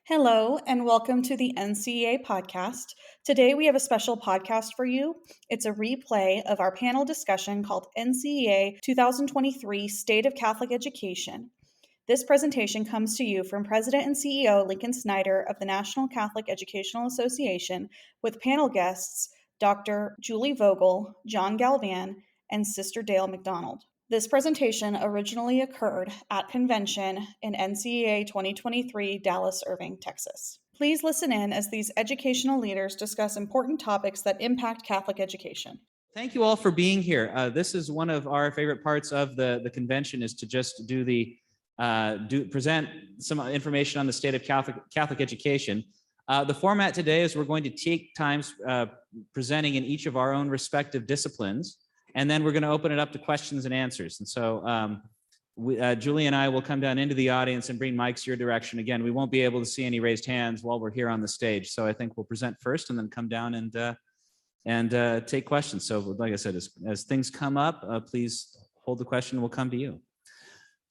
Hello, and welcome to the NCEA podcast. Today we have a special podcast for you. It's a replay of our panel discussion called NCEA 2023 State of Catholic Education. This presentation comes to you from President and CEO Lincoln Snyder of the National Catholic Educational Association with panel guests Dr. Julie Vogel, John Galvan, and Sister Dale McDonald. This presentation originally occurred at convention in NCEA 2023, Dallas, Irving, Texas. Please listen in as these educational leaders discuss important topics that impact Catholic education. Thank you all for being here. This is one of our favorite parts of the convention, is to just present some information on the state of Catholic education. The format today is we're going to take times presenting in each of our own respective disciplines. And then we're going to open it up to questions and answers. And so Julie and I will come down into the audience and bring mics your direction. Again, we won't be able to see any raised hands while we're here on the stage. So I think we'll present first and then come down and take questions. So like I said, as things come up, please hold the question. We'll come to you.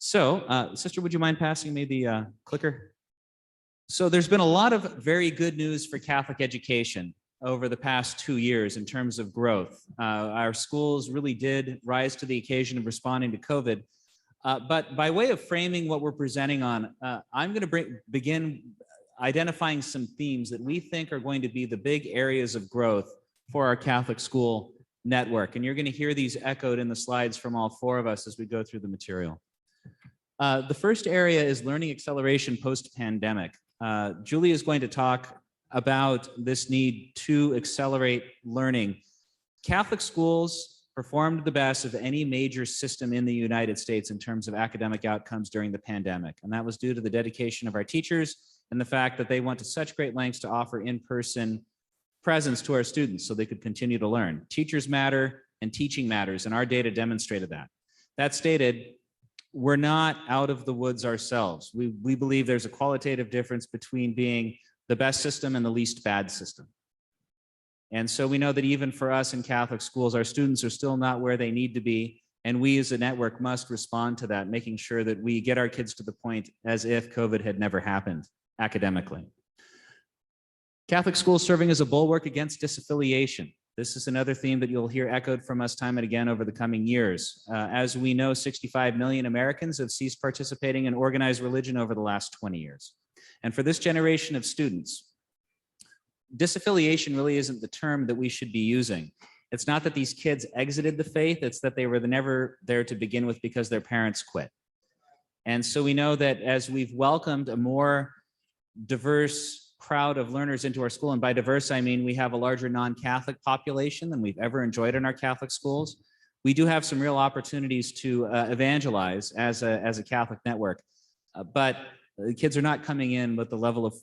So Sister, would you mind passing me the clicker? So there's been a lot of very good news for Catholic education over the past 2 years in terms of growth. Our schools really did rise to the occasion of responding to COVID. But by way of framing what we're presenting on, I'm going to begin identifying some themes that we think are going to be the big areas of growth for our Catholic school network. And you're going to hear these echoed in the slides from all four of us as we go through the material. The first area is learning acceleration post-pandemic. Julie is going to talk about this need to accelerate learning. Catholic schools performed the best of any major system in the United States in terms of academic outcomes during the pandemic. And that was due to the dedication of our teachers and the fact that they went to such great lengths to offer in-person presence to our students so they could continue to learn. Teachers matter and teaching matters, and our data demonstrated that. That stated, we're not out of the woods ourselves. We believe there's a qualitative difference between being the best system and the least bad system. And so we know that even for us in Catholic schools, our students are still not where they need to be. And we as a network must respond to that, making sure that we get our kids to the point as if COVID had never happened academically. Catholic schools serving as a bulwark against disaffiliation. This is another theme that you'll hear echoed from us time and again over the coming years. As we know, 65 million Americans have ceased participating in organized religion over the last 20 years. And for this generation of students, disaffiliation really isn't the term that we should be using. It's not that these kids exited the faith, it's that they were never there to begin with because their parents quit. And so we know that as we've welcomed a more diverse crowd of learners into our school, and by diverse I mean we have a larger non-Catholic population than we've ever enjoyed in our Catholic schools, we do have some real opportunities to evangelize as a Catholic network. But the kids are not coming in with the level of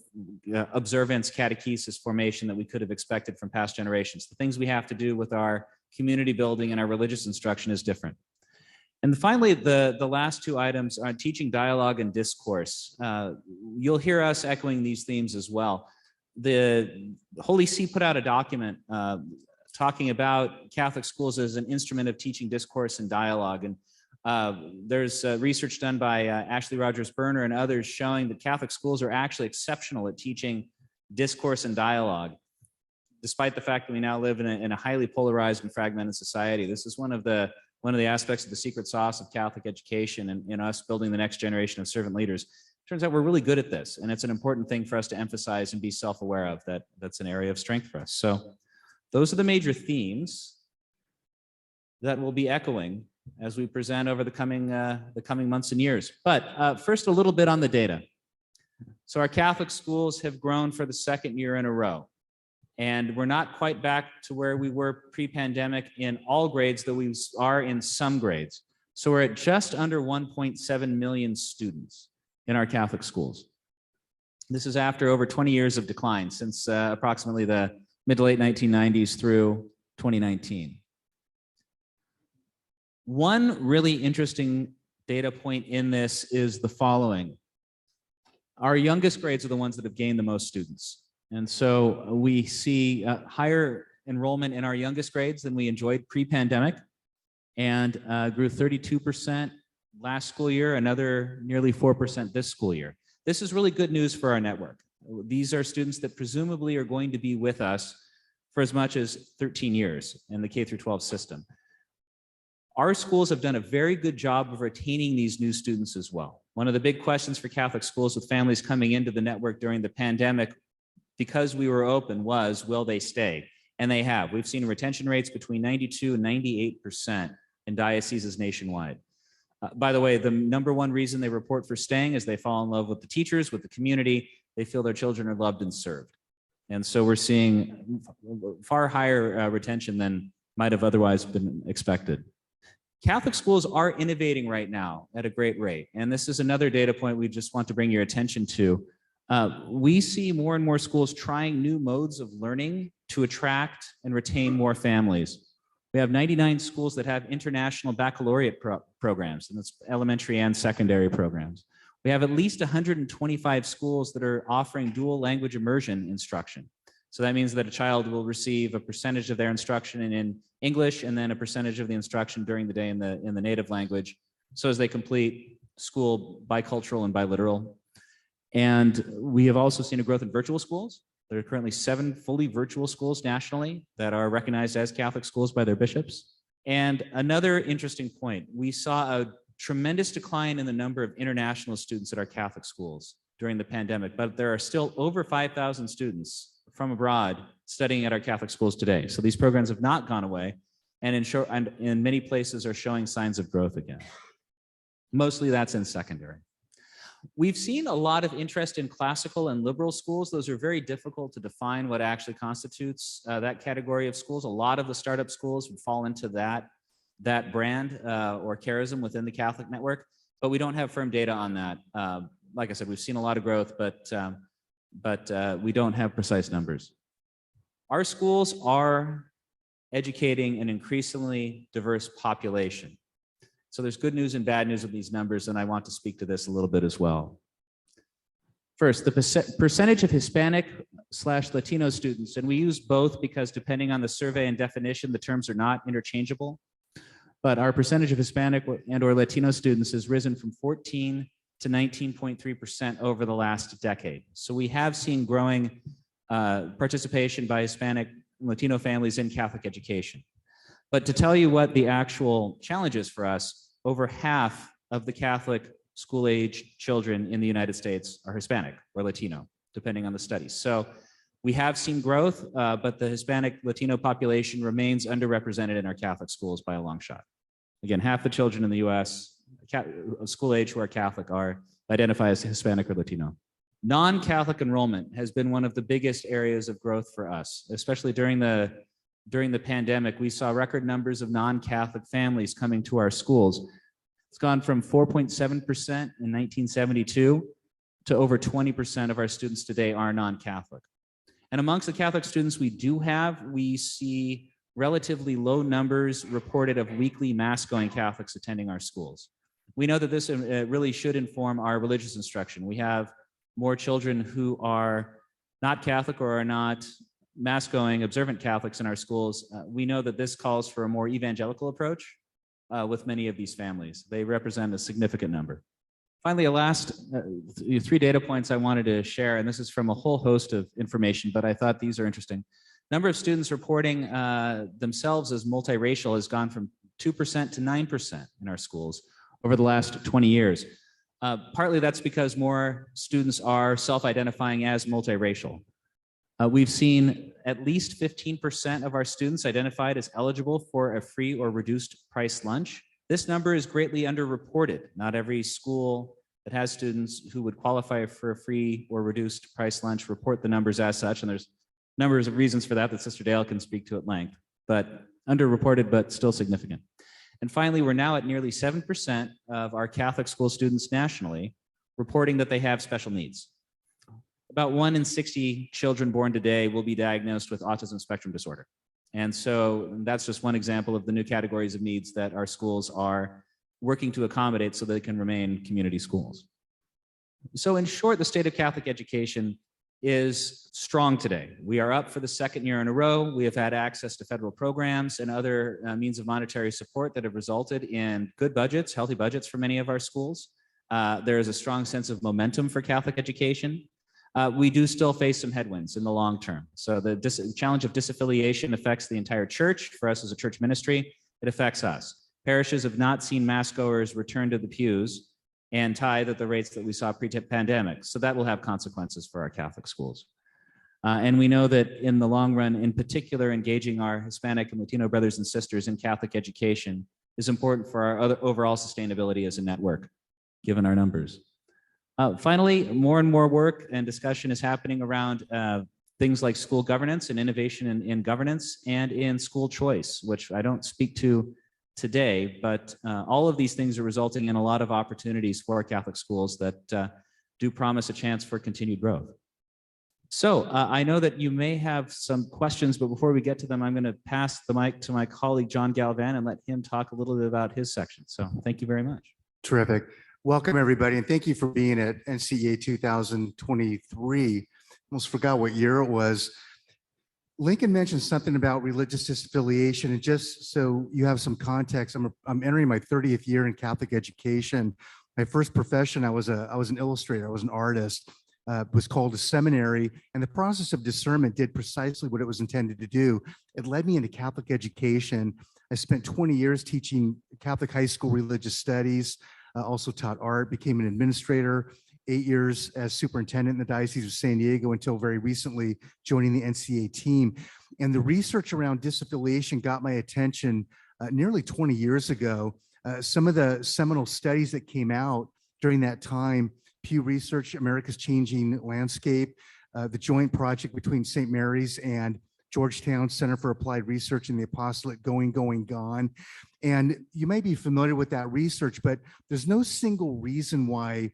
observance, catechesis, formation that we could have expected from past generations. The things we have to do with our community building and our religious instruction is different. And finally, the last two items are teaching dialogue and discourse. You'll hear us echoing these themes as well. The Holy See put out a document talking about Catholic schools as an instrument of teaching discourse and dialogue. And there's research done by Ashley Rogers-Berner and others showing that Catholic schools are actually exceptional at teaching discourse and dialogue, despite the fact that we now live in a highly polarized and fragmented society. This is one of the aspects of the secret sauce of Catholic education and in us building the next generation of servant leaders. Turns out we're really good at this, and it's an important thing for us to emphasize and be self-aware of. That's an area of strength for us. So those are the major themes that we'll be echoing as we present over the coming months and years. But first, a little bit on the data. So our Catholic schools have grown for the second year in a row. And we're not quite back to where we were pre-pandemic in all grades, though we are in some grades. So we're at just under 1.7 million students in our Catholic schools. This is after over 20 years of decline since approximately the mid to late 1990s through 2019. One really interesting data point in this is the following. Our youngest grades are the ones that have gained the most students. And so we see higher enrollment in our youngest grades than we enjoyed pre-pandemic, and grew 32% last school year, another nearly 4% this school year. This is really good news for our network. These are students that presumably are going to be with us for as much as 13 years in the K through 12 system. Our schools have done a very good job of retaining these new students as well. One of the big questions for Catholic schools with families coming into the network during the pandemic, because we were open, was, will they stay? And they have. We've seen retention rates between 92 and 98% in dioceses nationwide. By the way, the number one reason they report for staying is they fall in love with the teachers, with the community. They feel their children are loved and served. And so we're seeing far higher retention than might have otherwise been expected. Catholic schools are innovating right now at a great rate. And this is another data point we just want to bring your attention to. We see more and more schools trying new modes of learning to attract and retain more families. We have 99 schools that have international baccalaureate programs, and that's elementary and secondary programs. We have at least 125 schools that are offering dual language immersion instruction. So that means that a child will receive a percentage of their instruction in English and then a percentage of the instruction during the day in the native language, so as they complete school bicultural and biliteral. And we have also seen a growth in virtual schools. There are currently 7 fully virtual schools nationally that are recognized as Catholic schools by their bishops. And another interesting point, we saw a tremendous decline in the number of international students at our Catholic schools during the pandemic, but there are still over 5,000 students from abroad studying at our Catholic schools today. So these programs have not gone away, and in many places are showing signs of growth again. Mostly that's in secondary. We've seen a lot of interest in classical and liberal schools. Those are very difficult to define what actually constitutes that category of schools. A lot of the startup schools would fall into that brand or charism within the Catholic network, but we don't have firm data on that. Like I said, we've seen a lot of growth, but we don't have precise numbers. Our schools are educating an increasingly diverse population. So there's good news and bad news with these numbers, and I want to speak to this a little bit as well. First, the percentage of Hispanic/Latino students, and we use both because depending on the survey and definition, the terms are not interchangeable. But our percentage of Hispanic and/or Latino students has risen from 14 to 19.3% over the last decade. So we have seen growing participation by Hispanic and Latino families in Catholic education. But to tell you what the actual challenge is for us, over half of the Catholic school-age children in the United States are Hispanic or Latino, depending on the studies. So we have seen growth, but the Hispanic Latino population remains underrepresented in our Catholic schools by a long shot. Again, half the children in the US, school age who are Catholic, are identified as Hispanic or Latino. Non-Catholic enrollment has been one of the biggest areas of growth for us, especially during the pandemic. We saw record numbers of non-Catholic families coming to our schools. It's gone from 4.7% in 1972 to over 20% of our students today are non-Catholic. And amongst the Catholic students we see relatively low numbers reported of weekly Mass-going Catholics attending our schools. We know that this really should inform our religious instruction. We have more children who are not Catholic or are not Mass-going observant Catholics in our schools. We know that this calls for a more evangelical approach with many of these families. They represent a significant number. Finally, a last 3 data points I wanted to share, and this is from a whole host of information, but I thought these are interesting. Number of students reporting themselves as multiracial has gone from 2% to 9% in our schools over the last 20 years. Partly that's because more students are self-identifying as multiracial. We've seen at least 15% of our students identified as eligible for a free or reduced price lunch. This number is greatly underreported. Not every school that has students who would qualify for a free or reduced price lunch report the numbers as such, and there's numbers of reasons for that Sister Dale can speak to at length, but underreported, but still significant. And finally, we're now at nearly 7% of our Catholic school students nationally reporting that they have special needs. About 1 in 60 children born today will be diagnosed with autism spectrum disorder. And so that's just one example of the new categories of needs that our schools are working to accommodate so they can remain community schools. So in short, the state of Catholic education is strong today. We are up for the 2nd year in a row. We have had access to federal programs and other means of monetary support that have resulted in good budgets, healthy budgets for many of our schools. There is a strong sense of momentum for Catholic education. we do still face some headwinds in the long term. So the challenge of disaffiliation affects the entire church. For us as a church ministry, it affects us. Parishes have not seen mass goers return to the pews and tithe at the rates that we saw pre-pandemic. So that will have consequences for our Catholic schools. And we know that in the long run, in particular, engaging our Hispanic and Latino brothers and sisters in Catholic education is important for our overall sustainability as a network, given our numbers. Finally, more and more work and discussion is happening around things like school governance and innovation in governance and in school choice, which I don't speak to today, but all of these things are resulting in a lot of opportunities for Catholic schools that do promise a chance for continued growth. So I know that you may have some questions, but before we get to them, I'm going to pass the mic to my colleague, John Galvan, and let him talk a little bit about his section. So thank you very much. Terrific. Welcome, everybody, and thank you for being at NCEA 2023. Almost forgot what year it was. Lincoln mentioned something about religious disaffiliation, and just so you have some context, I'm entering my 30th year in Catholic education. My first profession, I was an illustrator. I was an artist. Was called a seminary, and the process of discernment did precisely what it was intended to do. It led me into Catholic education. I spent 20 years teaching Catholic high school religious studies, also taught art, became an administrator, 8 years as superintendent in the Diocese of San Diego until very recently joining the NCEA team. And the research around disaffiliation got my attention nearly 20 years ago. Some of the seminal studies that came out during that time: Pew Research, America's Changing Landscape, the joint project between St. Mary's and Georgetown Center for Applied Research in the Apostolate, Going, Gone. And you may be familiar with that research, but there's no single reason why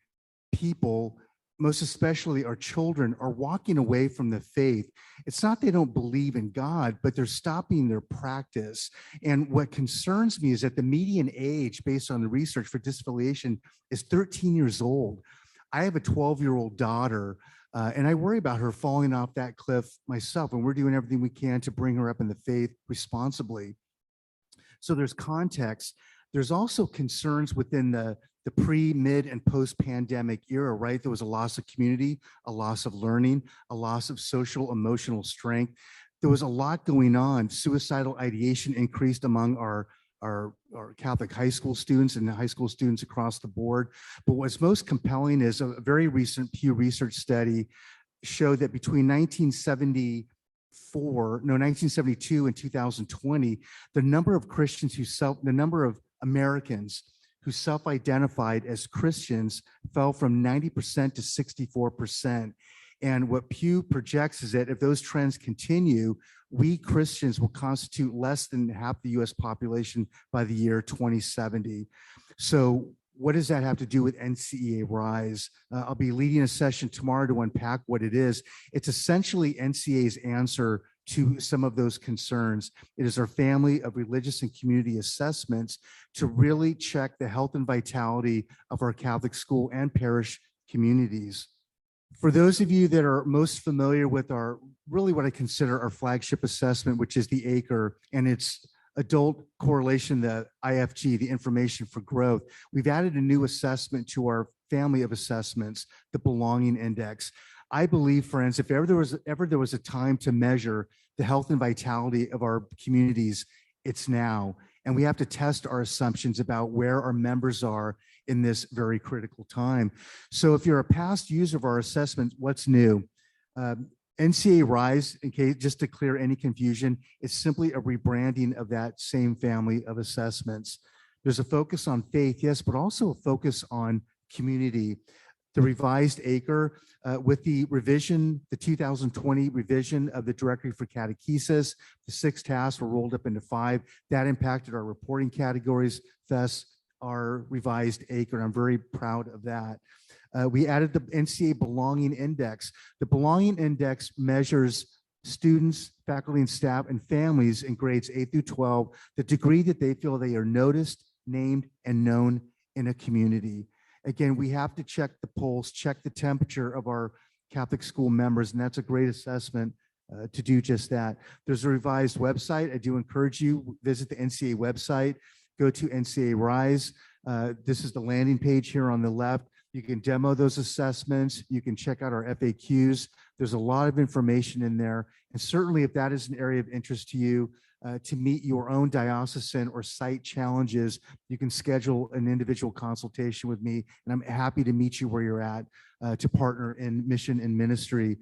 people, most especially our children, are walking away from the faith. It's not they don't believe in God, but they're stopping their practice. And what concerns me is that the median age, based on the research for disaffiliation, is 13 years old. I have a 12-year-old daughter, and I worry about her falling off that cliff myself, and we're doing everything we can to bring her up in the faith responsibly. So there's context. There's also concerns within the pre, mid, and post-pandemic era, right? There was a loss of community, a loss of learning, a loss of social, emotional strength. There was a lot going on. Suicidal ideation increased among our Catholic high school students and the high school students across the board. But what's most compelling is a very recent Pew Research study showed that between 1972 and 2020, the number of Americans who self-identified as Christians fell from 90% to 64%. And what Pew projects is that if those trends continue, we Christians will constitute less than half the US population by the year 2070. So what does that have to do with NCEA Rise? I'll be leading a session tomorrow to unpack what it is. It's essentially NCEA's answer to some of those concerns. It is our family of religious and community assessments to really check the health and vitality of our Catholic school and parish communities. For those of you that are most familiar with really what I consider our flagship assessment, which is the ACRE and its adult correlation, the IFG, the Information for Growth, we've added a new assessment to our family of assessments, the Belonging Index. I believe, friends, if ever there was a time to measure the health and vitality of our communities, it's now. And we have to test our assumptions about where our members are in this very critical time. So if you're a past user of our assessment, what's new? NCEA Rise, just to clear any confusion, it's simply a rebranding of that same family of assessments. There's a focus on faith, yes, but also a focus on community. The revised ACRE with the revision, the 2020 revision of the Directory for Catechesis, the 6 tasks were rolled up into 5. That impacted our reporting categories, thus our revised ACRE. I'm very proud of that. We added the NCEA Belonging Index. The Belonging Index measures students, faculty and staff, and families in grades 8 through 12, the degree that they feel they are noticed, named, and known in a community. Again, we have to check the pulse, check the temperature of our Catholic school members, and that's a great assessment to do just that. There's a revised website. I do encourage you, visit the NCEA website, go to NCEA Rise. This is the landing page here on the left. You can demo those assessments. You can check out our FAQs. There's a lot of information in there. And certainly if that is an area of interest to you, to meet your own diocesan or site challenges, you can schedule an individual consultation with me, and I'm happy to meet you where you're at to partner in mission and ministry.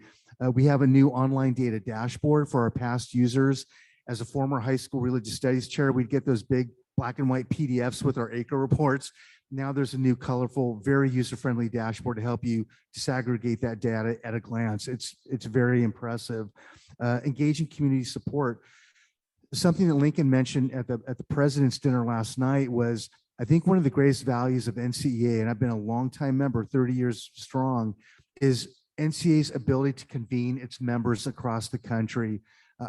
We have a new online data dashboard for our past users. As a former high school religious studies chair, we'd get those big black and white PDFs with our ACRE reports. Now there's a new colorful, very user-friendly dashboard to help you disaggregate that data at a glance. It's very impressive. Engaging community support. Something that Lincoln mentioned at the president's dinner last night was, I think one of the greatest values of NCEA, and I've been a longtime member, 30 years strong, is NCEA's ability to convene its members across the country.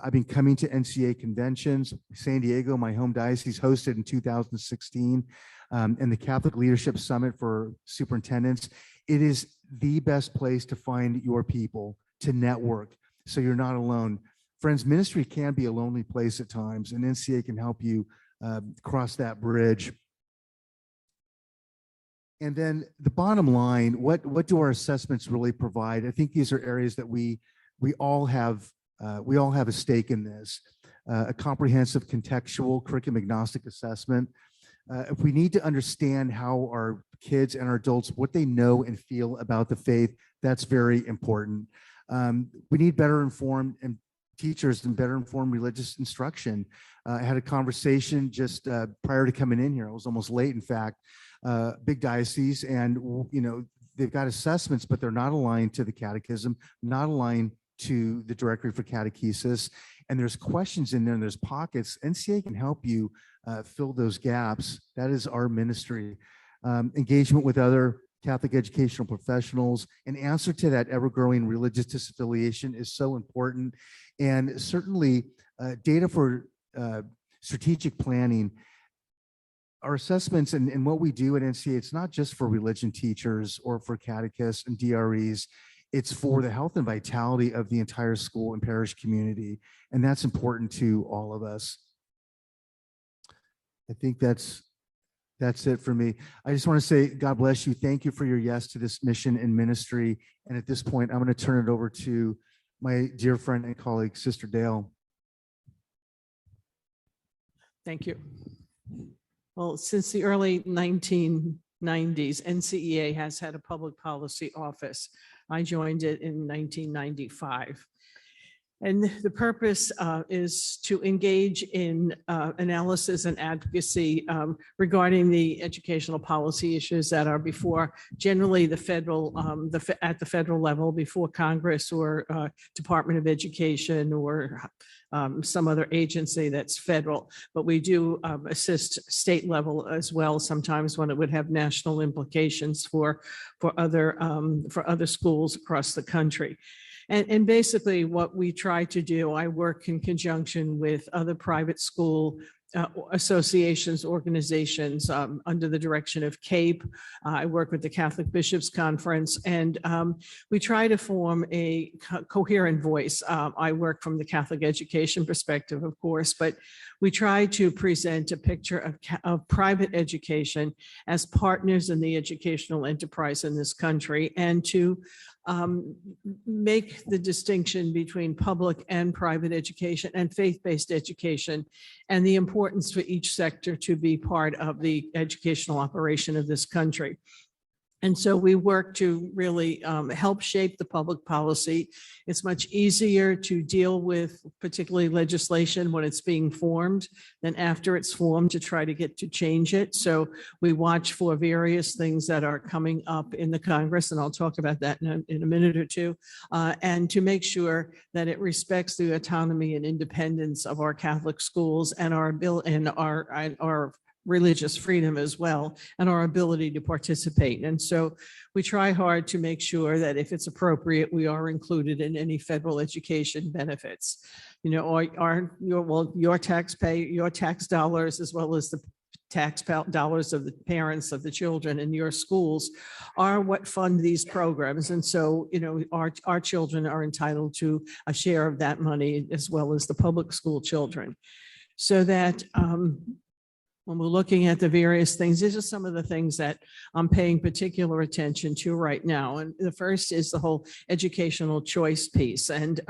I've been coming to NCEA conventions. San Diego, my home diocese, hosted in 2016, and the Catholic Leadership Summit for superintendents. It is the best place to find your people, to network, so you're not alone. Friends, ministry can be a lonely place at times, and NCEA can help you cross that bridge. And then the bottom line, what do our assessments really provide? I think these are areas that we all have a stake in this. A comprehensive contextual curriculum agnostic assessment. If we need to understand how our kids and our adults, what they know and feel about the faith, that's very important. We need better informed and teachers and better informed religious instruction. I had a conversation just prior to coming in here. I was almost late, in fact. Big diocese, and they've got assessments, but they're not aligned to the catechism, not aligned to the directory for catechesis, and there's questions in there and there's pockets. NCEA can help you fill those gaps. That is our ministry. Engagement with other Catholic educational professionals, an answer to that ever-growing religious disaffiliation is so important. And certainly data for strategic planning. Our assessments and what we do at NCEA, it's not just for religion teachers or for catechists and DREs. It's for the health and vitality of the entire school and parish community. And that's important to all of us. I think that's it for me. I just want to say, God bless you. Thank you for your yes to this mission and ministry. And at this point, I'm going to turn it over to my dear friend and colleague, Sister Dale. Thank you. Well, since the early 1990s, NCEA has had a public policy office. I joined it in 1995. And the purpose is to engage in analysis and advocacy regarding the educational policy issues that are before generally the federal, at the federal level, before Congress or Department of Education or some other agency that's federal. But we do assist state level as well sometimes when it would have national implications for other schools across the country. And basically what we try to do, I work in conjunction with other private school associations, organizations under the direction of CAPE. I work with the Catholic Bishops Conference, and we try to form a coherent voice. I work from the Catholic education perspective, of course, but we try to present a picture of private education as partners in the educational enterprise in this country, and to make the distinction between public and private education and faith-based education, and the importance for each sector to be part of the educational operation of this country. And so we work to really help shape the public policy. It's much easier to deal with particularly legislation when it's being formed than after it's formed to try to get to change it. So we watch for various things that are coming up in the Congress, and I'll talk about that in a minute or two, and to make sure that it respects the autonomy and independence of our Catholic schools and our bill and our religious freedom as well, and our ability to participate. And so we try hard to make sure that if it's appropriate, we are included in any federal education benefits. You know, your tax dollars, as well as the tax dollars of the parents of the children in your schools, are what fund these programs. And so, you know, our children are entitled to a share of that money, as well as the public school children. So that when we're looking at the various things, these are some of the things that I'm paying particular attention to right now. And the first is the whole educational choice piece. And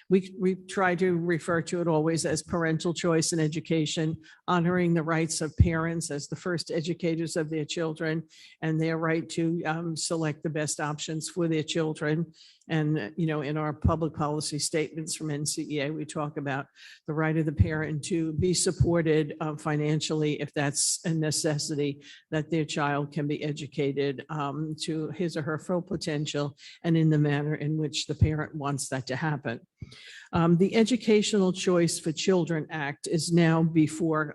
we try to refer to it always as parental choice in education, honoring the rights of parents as the first educators of their children and their right to select the best options for their children. And, you know, in our public policy statements from NCEA, we talk about the right of the parent to be supported financially if that's a necessity, that their child can be educated to his or her full potential and in the manner in which the parent wants that to happen. The Educational Choice for Children Act is now before,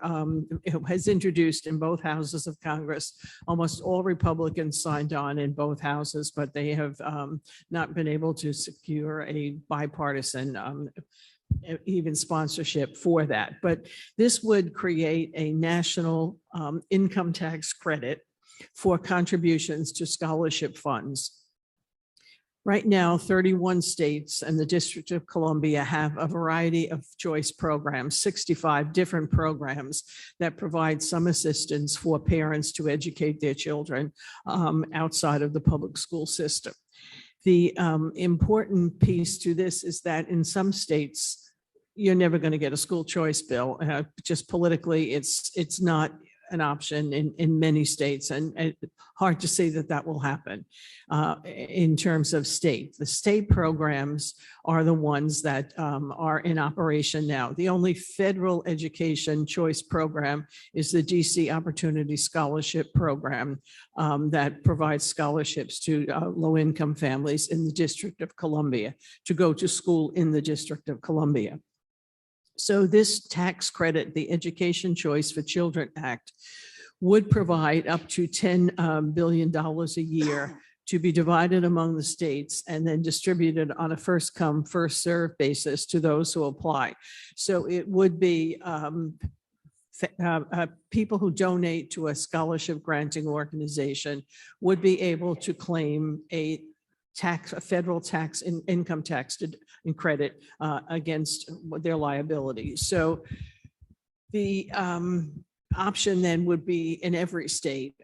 it was introduced in both houses of Congress. Almost all Republicans signed on in both houses, but they have not been able to secure a bipartisan even sponsorship for that. But this would create a national income tax credit for contributions to scholarship funds. Right now, 31 states and the District of Columbia have a variety of choice programs, 65 different programs that provide some assistance for parents to educate their children outside of the public school system. The important piece to this is that in some states, you're never going to get a school choice bill. Just politically, it's not an option in many states, and hard to say that that will happen in terms of state. The state programs are the ones that are in operation now. The only federal education choice program is the DC Opportunity Scholarship Program that provides scholarships to low-income families in the District of Columbia to go to school in the District of Columbia. So this tax credit, the Education Choice for Children Act, would provide up to $10 billion a year to be divided among the states and then distributed on a first come, first served basis to those who apply. So it would be people who donate to a scholarship granting organization would be able to claim a federal tax income tax and credit against their liability. So the option then would be in every state.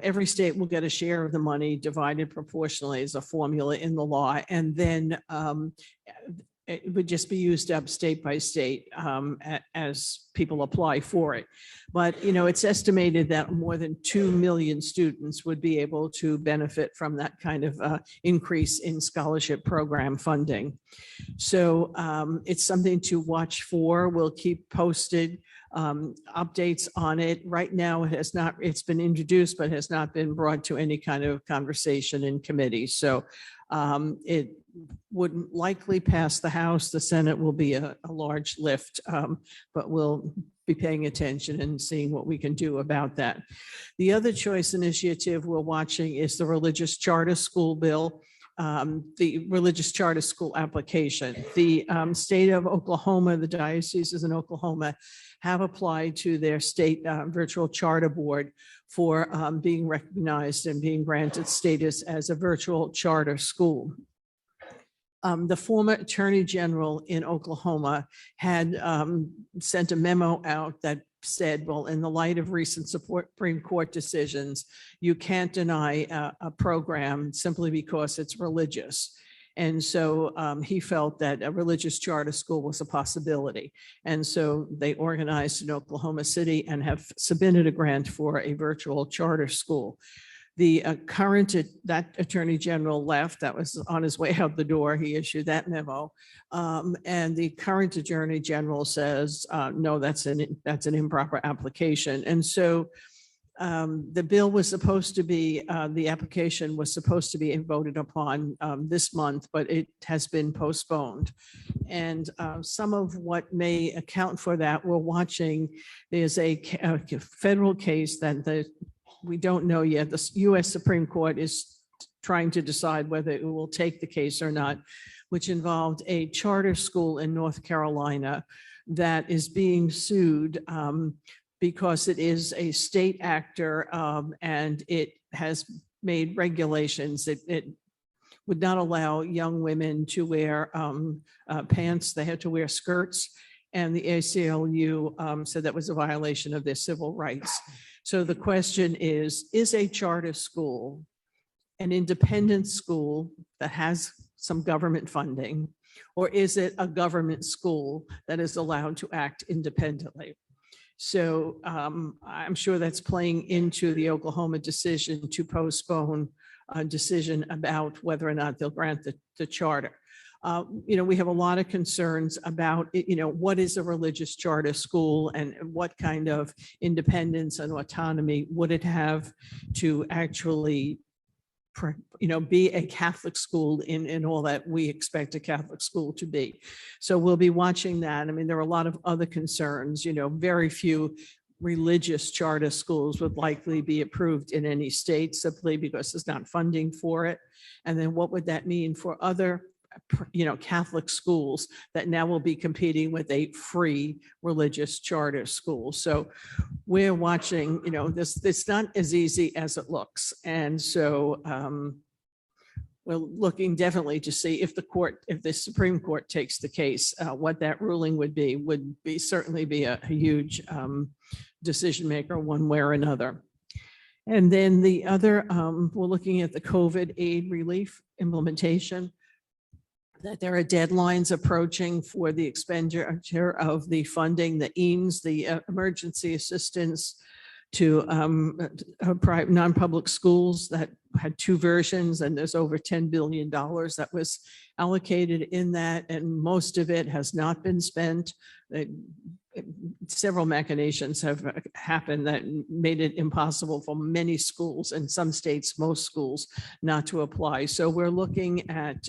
Every state will get a share of the money divided proportionally as a formula in the law, and then it would just be used up state by state as people apply for it. But, you know, it's estimated that more than 2 million students would be able to benefit from that kind of increase in scholarship program funding. So it's something to watch for. We'll keep posted updates on it. Right now, it's been introduced, but has not been brought to any kind of conversation in committee. So it wouldn't likely pass the House. The Senate will be a large lift, but we'll be paying attention and seeing what we can do about that. The other choice initiative we're watching is the Religious Charter School Bill, the Religious Charter School application. The state of Oklahoma, the dioceses in Oklahoma have applied to their state virtual charter board for being recognized and being granted status as a virtual charter school. The former Attorney General in Oklahoma had sent a memo out that said, well, in the light of recent Supreme Court decisions, you can't deny a program simply because it's religious. And so he felt that a religious charter school was a possibility. And so they organized in Oklahoma City and have submitted a grant for a virtual charter school. The that Attorney General left, that was on his way out the door, he issued that memo. And the current Attorney General says, no, that's an improper application. And so the bill was supposed to be, the application was supposed to be voted upon this month, but it has been postponed. And some of what may account for that, we're watching, there's a federal case that we don't know yet. The U.S. Supreme Court is trying to decide whether it will take the case or not, which involved a charter school in North Carolina that is being sued because it is a state actor and it has made regulations. It would not allow young women to wear pants. They had to wear skirts. and the ACLU said that was a violation of their civil rights. So the question is a charter school an independent school that has some government funding, or is it a government school that is allowed to act independently? So I'm sure that's playing into the Oklahoma decision to postpone a decision about whether or not they'll grant the charter. We have a lot of concerns about, what is a religious charter school and what kind of independence and autonomy would it have to actually, be a Catholic school in all that we expect a Catholic school to be. So we'll be watching that. I mean, there are a lot of other concerns, very few religious charter schools would likely be approved in any state simply because there's not funding for it. And then what would that mean for other Catholic schools that now will be competing with a free religious charter school? So we're watching, this not as easy as it looks. And so we're looking definitely to see if the Supreme Court takes the case, what that ruling would be certainly be a huge decision maker one way or another. And then the other, we're looking at the COVID aid relief implementation, that there are deadlines approaching for the expenditure of the funding, the EAMS, the emergency assistance to non-public schools that had two versions, and there's over $10 billion that was allocated in that, and most of it has not been spent. Several machinations have happened that made it impossible for many schools, and some states, most schools, not to apply. So we're looking at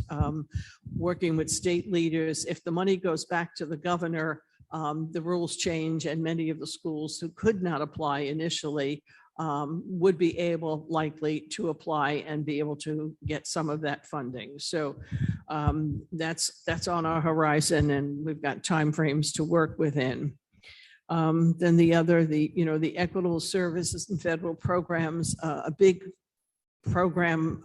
working with state leaders. If the money goes back to the governor, the rules change, and many of the schools who could not apply initially would be able likely to apply and be able to get some of that funding. So that's on our horizon, and we've got timeframes to work within. Then the other, the equitable services and federal programs, a big program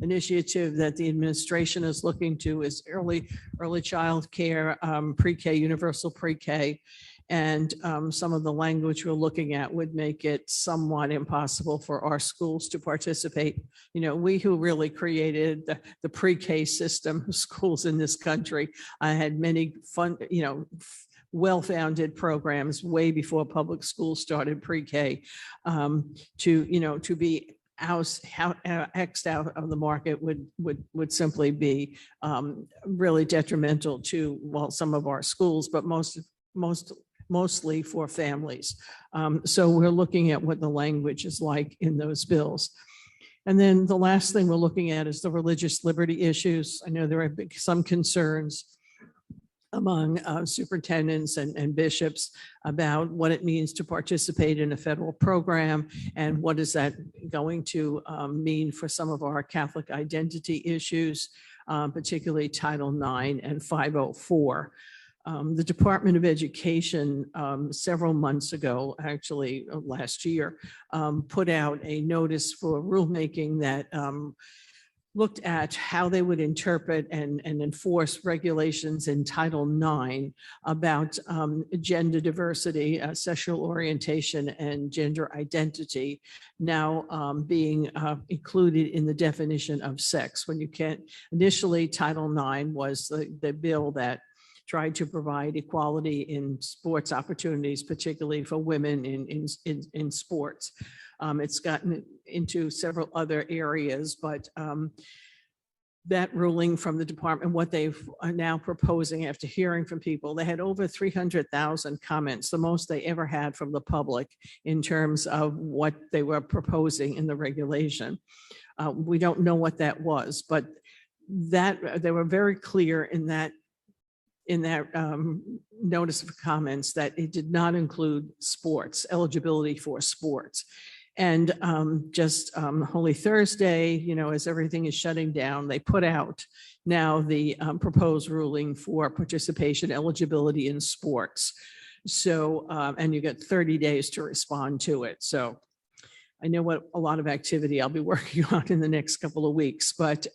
initiative that the administration is looking to is early child care, pre-K, universal pre-K. And some of the language we're looking at would make it somewhat impossible for our schools to participate. We who really created the pre-K system of schools in this country, I had many fun, well-founded programs way before public schools started pre-K to be X'd out of the market would simply be really detrimental to, some of our schools, but mostly for families. So we're looking at what the language is like in those bills. And then the last thing we're looking at is the religious liberty issues. I know there are some concerns among superintendents and bishops about what it means to participate in a federal program, and what is that going to mean for some of our Catholic identity issues, particularly Title IX and 504. The Department of Education several months ago, actually last year, put out a notice for rulemaking that looked at how they would interpret and enforce regulations in Title IX about gender diversity, sexual orientation, and gender identity now being included in the definition of sex. When you can't, initially Title IX was the bill that tried to provide equality in sports opportunities, particularly for women in sports. It's gotten into several other areas, but that ruling from the department, what they are now proposing after hearing from people, they had over 300,000 comments, the most they ever had from the public in terms of what they were proposing in the regulation. We don't know what that was, but that they were very clear in that notice of comments that it did not include sports, eligibility for sports. And just Holy Thursday, as everything is shutting down, they put out now the proposed ruling for participation eligibility in sports. So, and you get 30 days to respond to it. So I know what a lot of activity I'll be working on in the next couple of weeks, but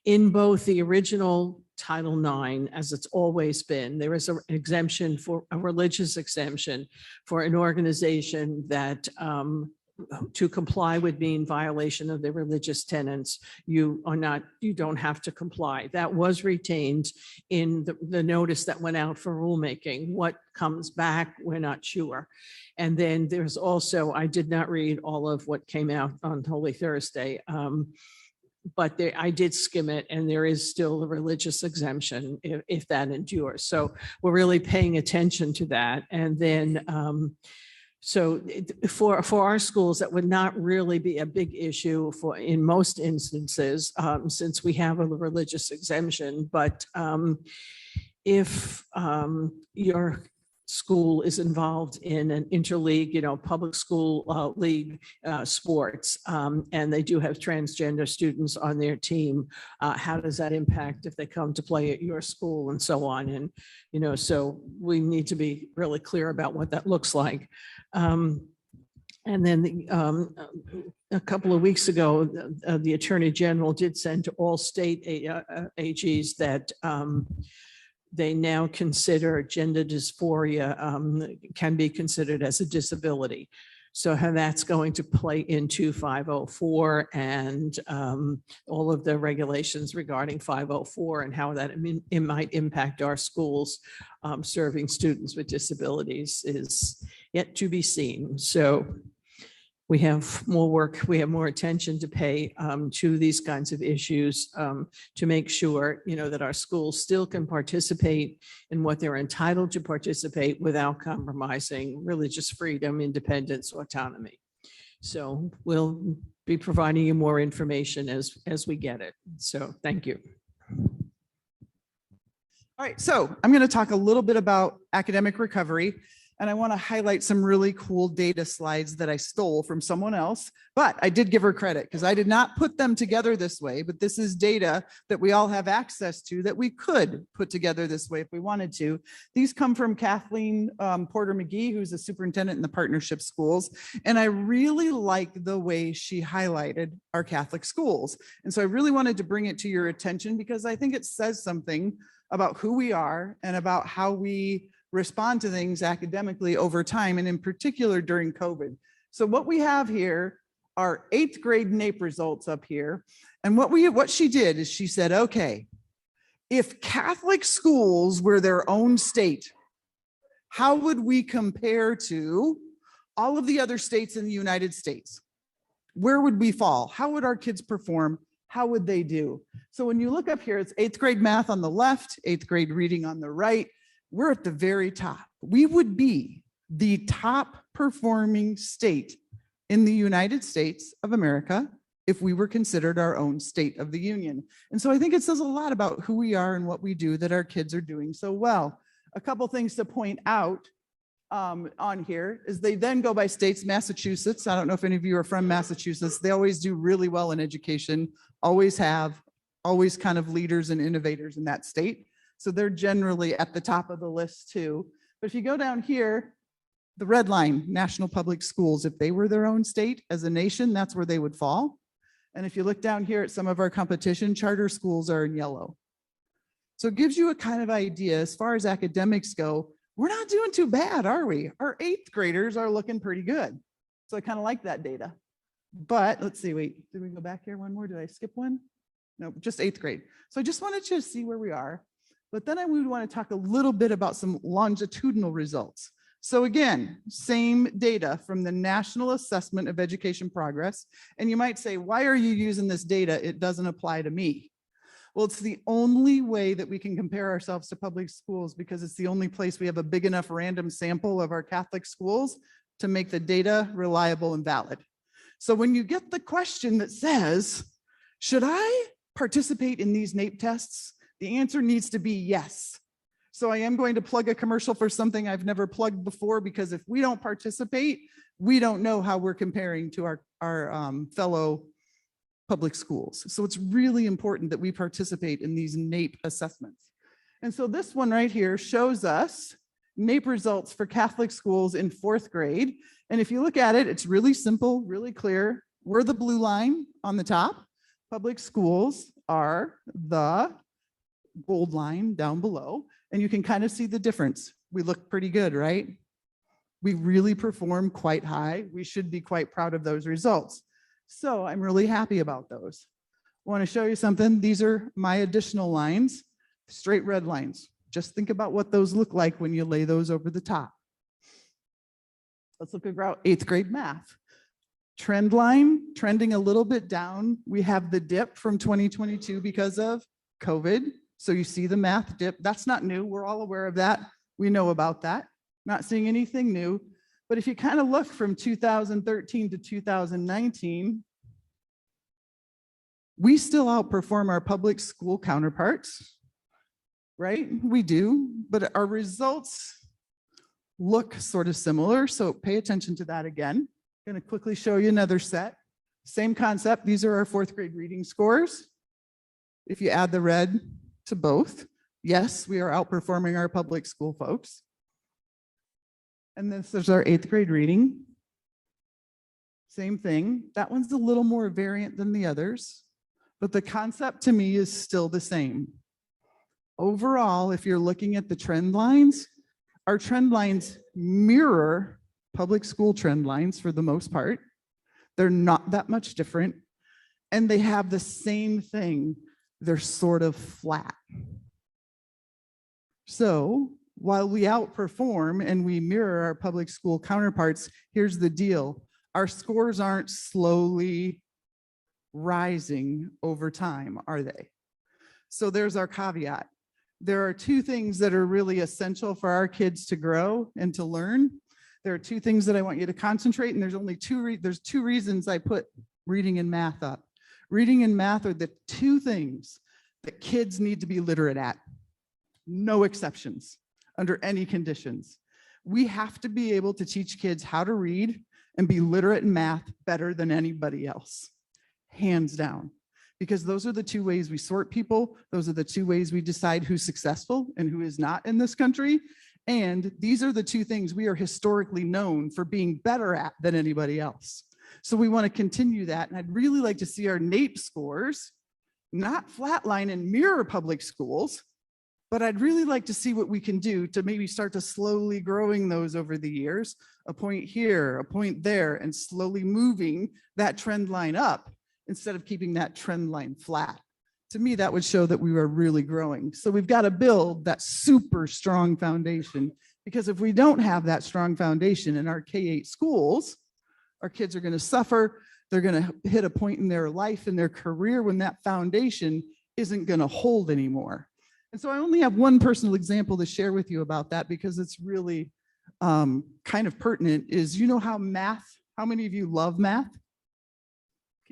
in both the original Title IX, as it's always been. There is an exemption for a religious exemption for an organization that to comply would mean violation of the religious tenets. You don't have to comply. That was retained in the notice that went out for rulemaking. What comes back, we're not sure. And then there's also, I did not read all of what came out on Holy Thursday, but I did skim it, and there is still a religious exemption if that endures. So we're really paying attention to that. And then so for our schools, that would not really be a big issue in most instances, since we have a religious exemption. But if your school is involved in an interleague, public school league sports, and they do have transgender students on their team, how does that impact if they come to play at your school and so on? And, so we need to be really clear about what that looks like. And then a couple of weeks ago, the Attorney General did send to all state AGs that they now consider gender dysphoria can be considered as a disability. So how that's going to play into 504 and all of the regulations regarding 504 and how that it might impact our schools serving students with disabilities is yet to be seen. So we have more work, we have more attention to pay to these kinds of issues to make sure, that our schools still can participate in what they're entitled to participate without compromising religious freedom, independence, autonomy. So we'll be providing you more information as we get it. So thank you. All right, so I'm going to talk a little bit about academic recovery. And I want to highlight some really cool data slides that I stole from someone else, but I did give her credit because I did not put them together this way, but this is data that we all have access to that we could put together this way if we wanted to. These come from Kathleen Porter McGee, who's a superintendent in the partnership schools. And I really like the way she highlighted our Catholic schools. And so I really wanted to bring it to your attention because I think it says something about who we are and about how we respond to things academically over time, and in particular during COVID. So what we have here are 8th grade NAEP results up here. And what she did is she said, okay, if Catholic schools were their own state, how would we compare to all of the other states in the United States? Where would we fall? How would our kids perform? How would they do? So when you look up here, it's 8th grade math on the left, 8th grade reading on the right. We're at the very top. We would be the top performing state in the United States of America if we were considered our own state of the union. And so I think it says a lot about who we are and what we do that our kids are doing so well. A couple things to point out on here is they then go by states. Massachusetts, I don't know if any of you are from Massachusetts, they always do really well in education, always have, always kind of leaders and innovators in that state. So they're generally at the top of the list too. But if you go down here, the red line, national public schools, if they were their own state as a nation, that's where they would fall. And if you look down here at some of our competition, charter schools are in yellow. So it gives you a kind of idea as far as academics go, we're not doing too bad, are we? Our 8th graders are looking pretty good. So I kind of like that data. But let's see, wait, did we go back here one more? Did I skip one? No, just 8th grade. So I just wanted to see where we are. But then I would want to talk a little bit about some longitudinal results. So again, same data from the National Assessment of Education Progress. And you might say, why are you using this data? It doesn't apply to me. Well, it's the only way that we can compare ourselves to public schools because it's the only place we have a big enough random sample of our Catholic schools to make the data reliable and valid. So when you get the question that says, should I participate in these NAEP tests? The answer needs to be yes. So I am going to plug a commercial for something I've never plugged before, because if we don't participate, we don't know how we're comparing to our fellow public schools. So it's really important that we participate in these NAEP assessments. And so this one right here shows us NAEP results for Catholic schools in 4th grade. And if you look at it, it's really simple, really clear. We're the blue line on the top. Public schools are the gold line down below, and you can kind of see the difference. We look pretty good, right? We really perform quite high. We should be quite proud of those results. So I'm really happy about those. I want to show you something. These are my additional lines, straight red lines. Just think about what those look like when you lay those over the top. Let's look at 8th grade math. Trend line, trending a little bit down. We have the dip from 2022 because of COVID. So you see the math dip. That's not new. We're all aware of that. We know about that. Not seeing anything new. But if you kind of look from 2013 to 2019, we still outperform our public school counterparts, right? We do, but our results look sort of similar. So pay attention to that again. I'm going to quickly show you another set. Same concept. These are our 4th grade reading scores. If you add the red to both, yes, we are outperforming our public school folks. And this is our 8th grade reading. Same thing. That one's a little more variant than the others, but the concept to me is still the same. Overall, if you're looking at the trend lines, our trend lines mirror public school trend lines for the most part. They're not that much different, and they have the same thing. They're sort of flat. So while we outperform and we mirror our public school counterparts, here's the deal. Our scores aren't slowly rising over time, are they? So there's our caveat. There are 2 things that are really essential for our kids to grow and to learn. There are 2 things that I want you to concentrate, and there's only 2 reasons I put reading and math up. Reading and math are the 2 things that kids need to be literate at. No exceptions, under any conditions. We have to be able to teach kids how to read and be literate in math better than anybody else, hands down. Because those are the 2 ways we sort people. Those are the 2 ways we decide who's successful and who is not in this country. And these are the 2 things we are historically known for being better at than anybody else. So we want to continue that. And I'd really like to see our NAEP scores not flatline and mirror public schools, but I'd really like to see what we can do to maybe start to slowly growing those over the years, a point here, a point there, and slowly moving that trend line up instead of keeping that trend line flat. To me, that would show that we were really growing. So we've got to build that super strong foundation, because if we don't have that strong foundation in our K-8 schools, our kids are going to suffer. They're going to hit a point in their life and their career when that foundation isn't going to hold anymore. And so I only have one personal example to share with you about that, because it's really kind of pertinent. Is, you know how many of you love math?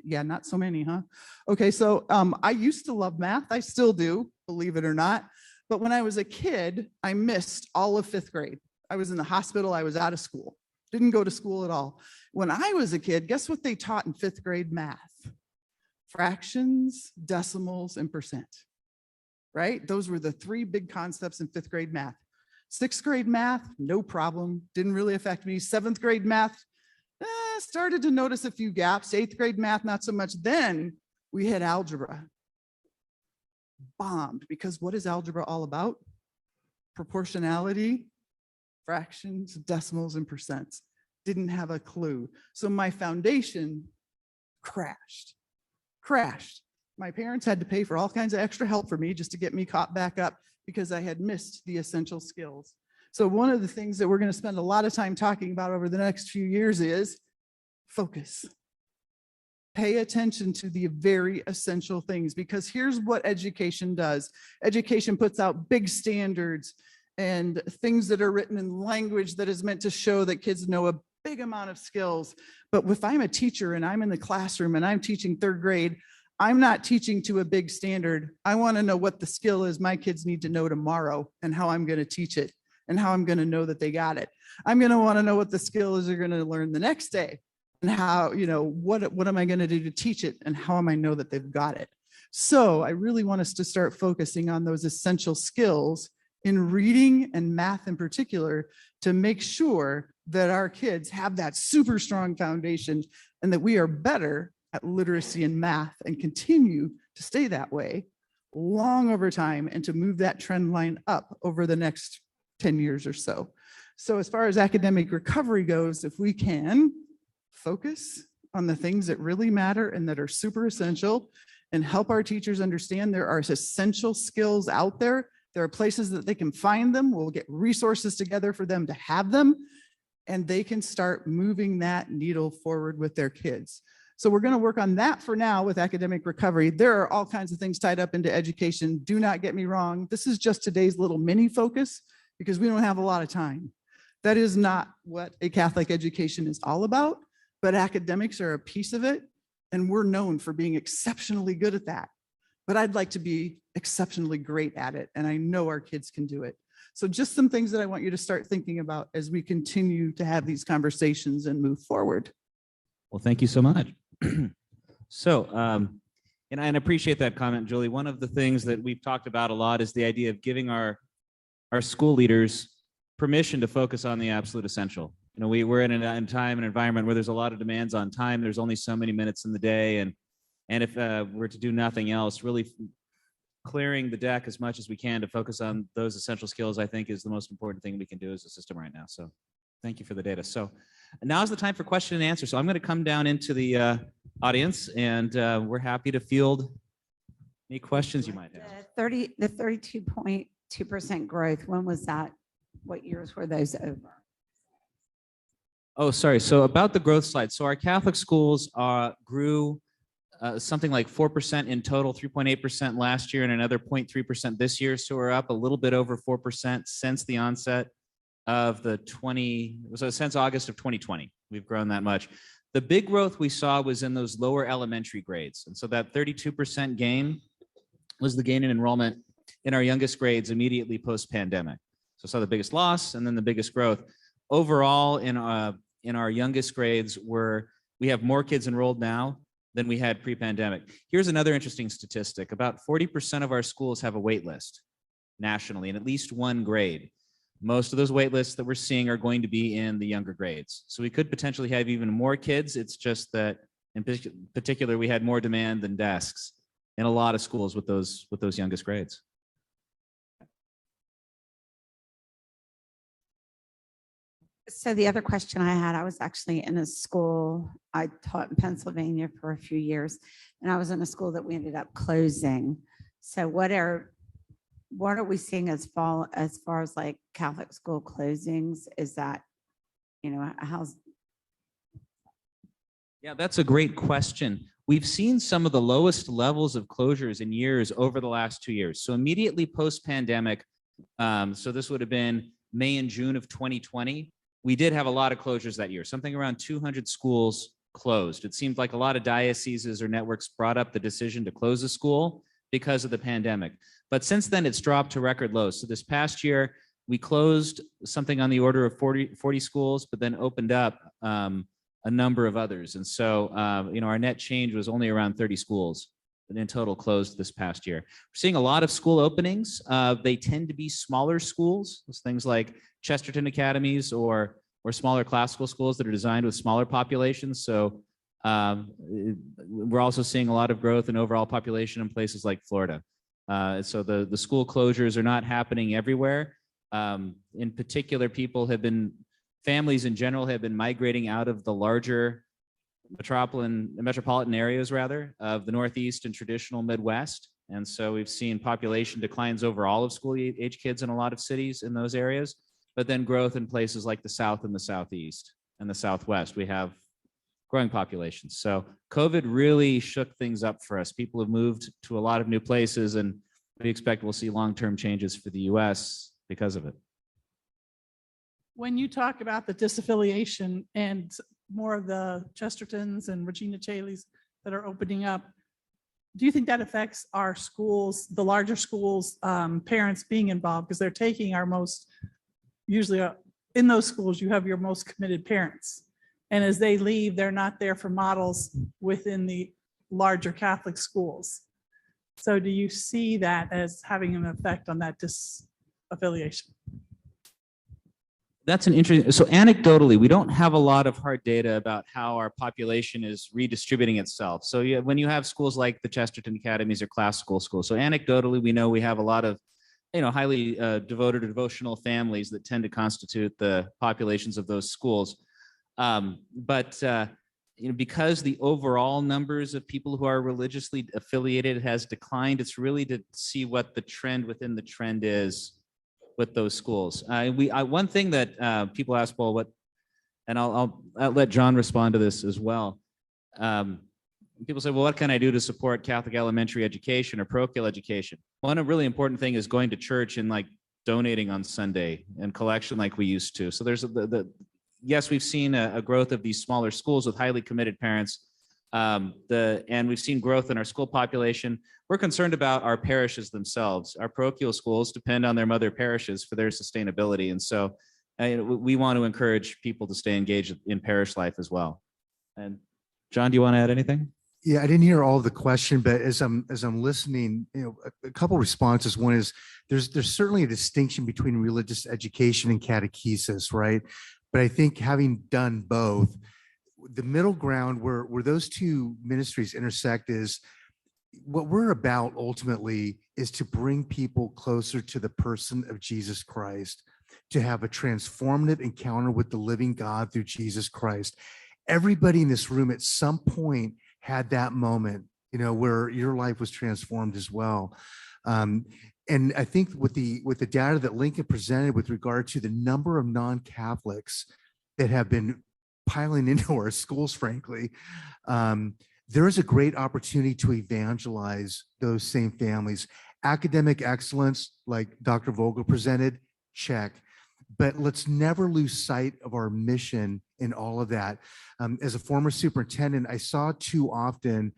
Yeah, not so many, huh? Okay, so I used to love math. I still do, believe it or not. But when I was a kid, I missed all of 5th grade. I was in the hospital. I was out of school. Didn't go to school at all. When I was a kid, guess what they taught in 5th grade math? Fractions, decimals, and percent. Right? Those were the 3 big concepts in 5th grade math. 6th grade math, no problem. Didn't really affect me. 7th grade math, started to notice a few gaps. 8th grade math, not so much. Then we hit algebra. Bombed, because what is algebra all about? Proportionality, fractions, decimals, and percents. Didn't have a clue. So my foundation crashed. My parents had to pay for all kinds of extra help for me just to get me caught back up, because I had missed the essential skills. So one of the things that we're going to spend a lot of time talking about over the next few years is focus. Pay attention to the very essential things, because here's what education does. Education puts out big standards and things that are written in language that is meant to show that kids know a big amount of skills. But if I'm a teacher and I'm in the classroom and I'm teaching 3rd grade, I'm not teaching to a big standard. I want to know what the skill is my kids need to know tomorrow, and how I'm going to teach it, and how I'm going to know that they got it. I'm going to want to know what the skill is they're going to learn the next day, and how, what am I going to do to teach it, and how am I know that they've got it. So I really want us to start focusing on those essential skills in reading and math in particular, to make sure that our kids have that super strong foundation, and that we are better at literacy and math and continue to stay that way, long over time and to move that trend line up over the next 10 years or so. So as far as academic recovery goes, if we can focus on the things that really matter and that are super essential and help our teachers understand there are essential skills out there. There are places that they can find them. We'll get resources together for them to have them, and they can start moving that needle forward with their kids. So we're going to work on that for now with academic recovery. There are all kinds of things tied up into education. Do not get me wrong. This is just today's little mini focus because we don't have a lot of time. That is not what a Catholic education is all about, but academics are a piece of it. And we're known for being exceptionally good at that. But I'd like to be exceptionally great at it. And I know our kids can do it. So just some things that I want you to start thinking about as we continue to have these conversations and move forward. Well, thank you so much. So, and I appreciate that comment, Julie. One of the things that we've talked about a lot is the idea of giving our school leaders permission to focus on the absolute essential. You know, we're in a time and environment where there's a lot of demands on time. There's only so many minutes in the day. And if we're to do nothing else, really clearing the deck as much as we can to focus on those essential skills, I think is the most important thing we can do as a system right now. So thank you for the data. So now is the time for question and answer. So I'm going to come down into the audience, and we're happy to field any questions you might have. The 32.2% growth, when was that? What years were those over? Oh, sorry. So about the growth slide. So our Catholic schools grew something like 4% in total, 3.8% last year and another 0.3% this year. So we're up a little bit over 4% since the onset of since August of 2020. We've grown that much. The big growth we saw was in those lower elementary grades. And so that 32% gain was the gain in enrollment in our youngest grades immediately post-pandemic. So saw the biggest loss and then the biggest growth. Overall, in our youngest grades, we have more kids enrolled now than we had pre-pandemic. Here's another interesting statistic. About 40% of our schools have a wait list nationally in at least one grade. Most of those wait lists that we're seeing are going to be in the younger grades. So we could potentially have even more kids. It's just that in particular, we had more demand than desks in a lot of schools with those youngest grades. So the other question I had, I was actually in a school, I taught in Pennsylvania for a few years, and I was in a school that we ended up closing. So what are we seeing as far as like Catholic school closings? Is that, how's? Yeah, that's a great question. We've seen some of the lowest levels of closures in years over the last 2 years. So immediately post-pandemic, so this would have been May and June of 2020, we did have a lot of closures that year. Something around 200 schools closed. It seemed like a lot of dioceses or networks brought up the decision to close a school because of the pandemic. But since then, it's dropped to record lows. So this past year, we closed something on the order of 40 schools, but then opened up a number of others. And so, our net change was only around 30 schools that in total closed this past year. We're seeing a lot of school openings. They tend to be smaller schools, things like Chesterton academies or smaller classical schools that are designed with smaller populations. So we're also seeing a lot of growth in overall population in places like Florida. So the school closures are not happening everywhere. In particular, families in general have been migrating out of the larger metropolitan areas of the Northeast and traditional Midwest. And so we've seen population declines overall of school age kids in a lot of cities in those areas, but then growth in places like the South and the Southeast and the Southwest. We have growing populations. So COVID really shook things up for us. People have moved to a lot of new places, and we expect we'll see long-term changes for the US because of it. When you talk about the disaffiliation and more of the Chestertons and Regina Chaley's that are opening up, do you think that affects our schools, the larger schools, parents being involved? Because they're taking usually in those schools, you have your most committed parents. And as they leave, they're not there for models within the larger Catholic schools. So do you see that as having an effect on that disaffiliation? That's an interesting, so anecdotally, we don't have a lot of hard data about how our population is redistributing itself. So when you have schools like the Chesterton Academies or classical schools, so anecdotally, we know we have a lot of, highly devoted or devotional families that tend to constitute the populations of those schools. But because the overall numbers of people who are religiously affiliated has declined, it's really to see what the trend within the trend is with those schools. One thing that people ask, well, what, and I'll let John respond to this as well. People say, well, what can I do to support Catholic elementary education or parochial education? One really important thing is going to church and like donating on Sunday and collection like we used to. So there's yes, we've seen a growth of these smaller schools with highly committed parents. And we've seen growth in our school population. We're concerned about our parishes themselves. Our parochial schools depend on their mother parishes for their sustainability. And so we want to encourage people to stay engaged in parish life as well. And John, do you want to add anything? Yeah, I didn't hear all of the question, but as I'm listening, a couple responses. One is there's certainly a distinction between religious education and catechesis, right? But I think having done both, the middle ground where those two ministries intersect is what we're about ultimately is to bring people closer to the person of Jesus Christ, to have a transformative encounter with the living God through Jesus Christ. Everybody in this room at some point had that moment, where your life was transformed as well. And I think with the data that Lincoln presented with regard to the number of non-Catholics that have been piling into our schools, frankly, there is a great opportunity to evangelize those same families. Academic excellence, like Dr. Vogel presented, check. But let's never lose sight of our mission in all of that. As a former superintendent, I saw too often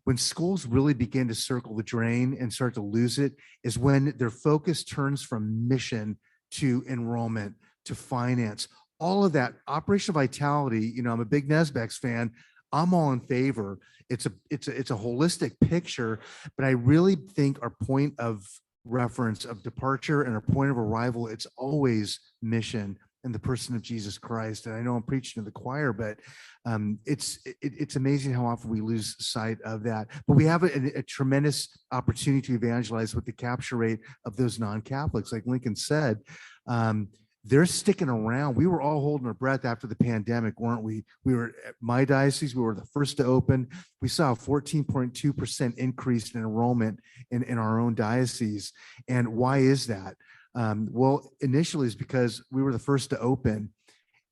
when schools really begin to circle the drain and start to lose it is when their focus turns from mission to enrollment, to finance, all of that. Operational vitality, I'm a big Nesbeck's fan. I'm all in favor. It's a holistic picture, but I really think our point of reference of departure and our point of arrival, it's always mission and the person of Jesus Christ. And I know I'm preaching to the choir, but it's amazing how often we lose sight of that. But we have a tremendous opportunity to evangelize with the capture rate of those non-Catholics. Like Lincoln said, they're sticking around. We were all holding our breath after the pandemic, weren't we? We were at my diocese, we were the first to open. We saw a 14.2% increase in enrollment in our own diocese. And why is that? Well, initially it's because we were the first to open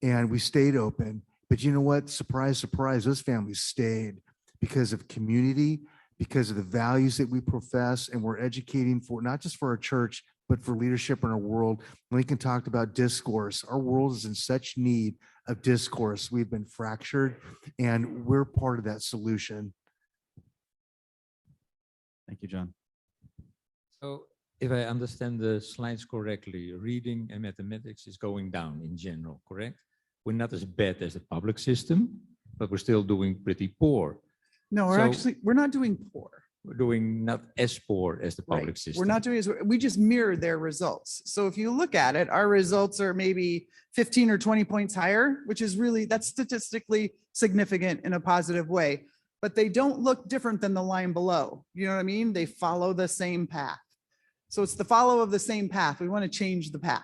and we stayed open. But you know what? Surprise, surprise, those families stayed because of community, because of the values that we profess, and we're educating for not just for our church, but for leadership in our world. Lincoln talked about discourse. Our world is in such need of discourse. We've been fractured, and we're part of that solution. Thank you, John. So if I understand the slides correctly, reading and mathematics is going down in general, correct? We're not as bad as the public system, but we're still doing pretty poor. No, we're not doing poor. We're doing not as poor as the public Right. system. We're not doing as, we just mirror their results. So if you look at it, our results are maybe 15 or 20 points higher, which is really, that's statistically significant in a positive way, but they don't look different than the line below. You know what I mean? They follow the same path. So it's the follow of the same path. We want to change the path.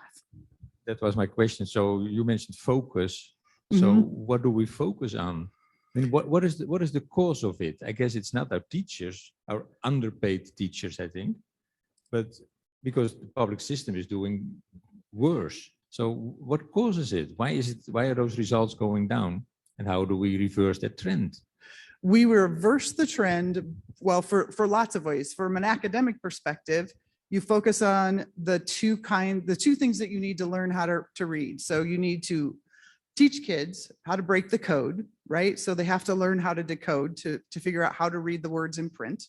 That was my question. So you mentioned focus. So what do we focus on? I mean, what is the cause of it? I guess it's not our teachers, our underpaid teachers, I think, but because the public system is doing worse. So what causes it? Why are those results going down? And how do we reverse that trend? We reverse the trend, well, for lots of ways. From an academic perspective, you focus on the two things that you need to learn how to read. So you need to teach kids how to break the code, right? So they have to learn how to decode to figure out how to read the words in print.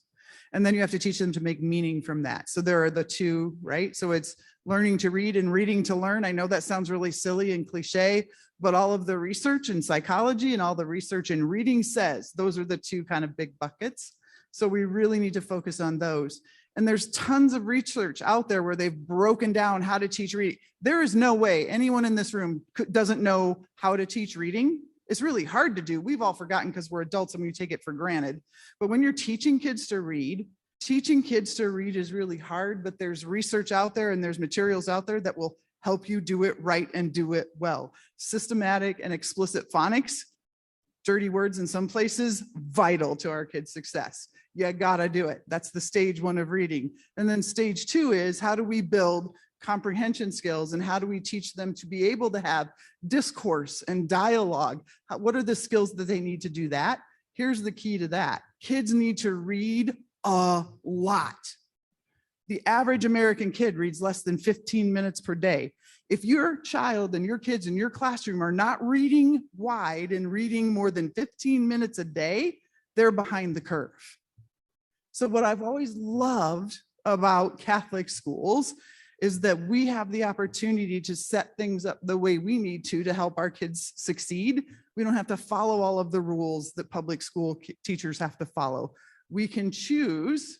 And then you have to teach them to make meaning from that. So there are the two, right? So it's learning to read and reading to learn. I know that sounds really silly and cliche, but all of the research in psychology and all the research in reading says those are the two kind of big buckets. So we really need to focus on those. And there's tons of research out there where they've broken down how to teach reading. There is no way anyone in this room doesn't know how to teach reading. It's really hard to do. We've all forgotten because we're adults and we take it for granted. But when you're teaching kids to read is really hard, but there's research out there and there's materials out there that will help you do it right and do it well. Systematic and explicit phonics, dirty words in some places, vital to our kids' success. You gotta do it. That's the stage 1 of reading. And then stage 2 is, how do we build comprehension skills and how do we teach them to be able to have discourse and dialogue? What are the skills that they need to do that? Here's the key to that. Kids need to read a lot. The average American kid reads less than 15 minutes per day. If your child and your kids in your classroom are not reading wide and reading more than 15 minutes a day, they're behind the curve. So what I've always loved about Catholic schools is that we have the opportunity to set things up the way we need to help our kids succeed. We don't have to follow all of the rules that public school teachers have to follow. We can choose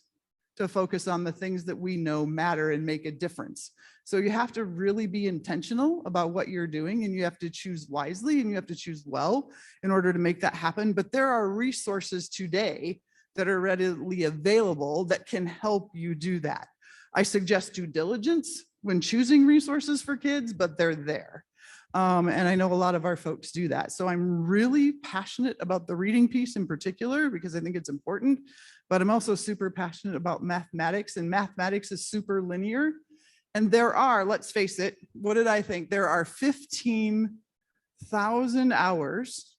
to focus on the things that we know matter and make a difference. So you have to really be intentional about what you're doing, and you have to choose wisely and you have to choose well in order to make that happen. But there are resources today that are readily available that can help you do that. I suggest due diligence when choosing resources for kids, but they're there. And I know a lot of our folks do that. So I'm really passionate about the reading piece in particular, because I think it's important, but I'm also super passionate about mathematics, and mathematics is super linear. And there are, let's face it, what did I think? There are 15,000 hours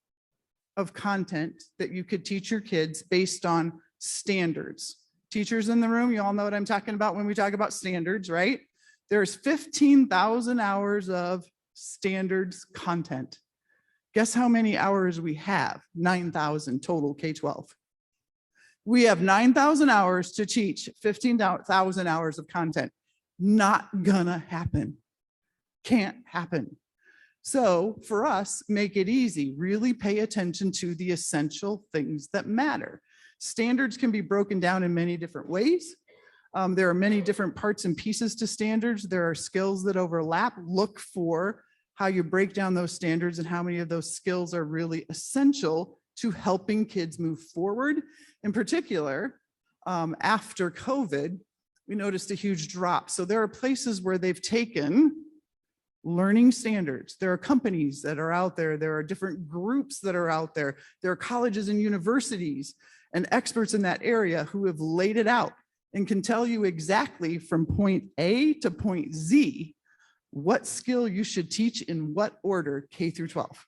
of content that you could teach your kids based on standards. Teachers in the room, you all know what I'm talking about when we talk about standards, right? There's 15,000 hours of standards content. Guess how many hours we have? 9,000 total K-12. We have 9,000 hours to teach 15,000 hours of content. Not gonna happen. Can't happen. So for us, make it easy. Really pay attention to the essential things that matter. Standards can be broken down in many different ways. There are many different parts and pieces to standards. There are skills that overlap. Look for how you break down those standards and how many of those skills are really essential to helping kids move forward. In particular, after COVID, we noticed a huge drop. So there are places where they've taken learning standards. There are companies that are out there. There are different groups that are out there. There are colleges and universities and experts in that area who have laid it out and can tell you exactly from point A to point Z what skill you should teach in what order, K through 12,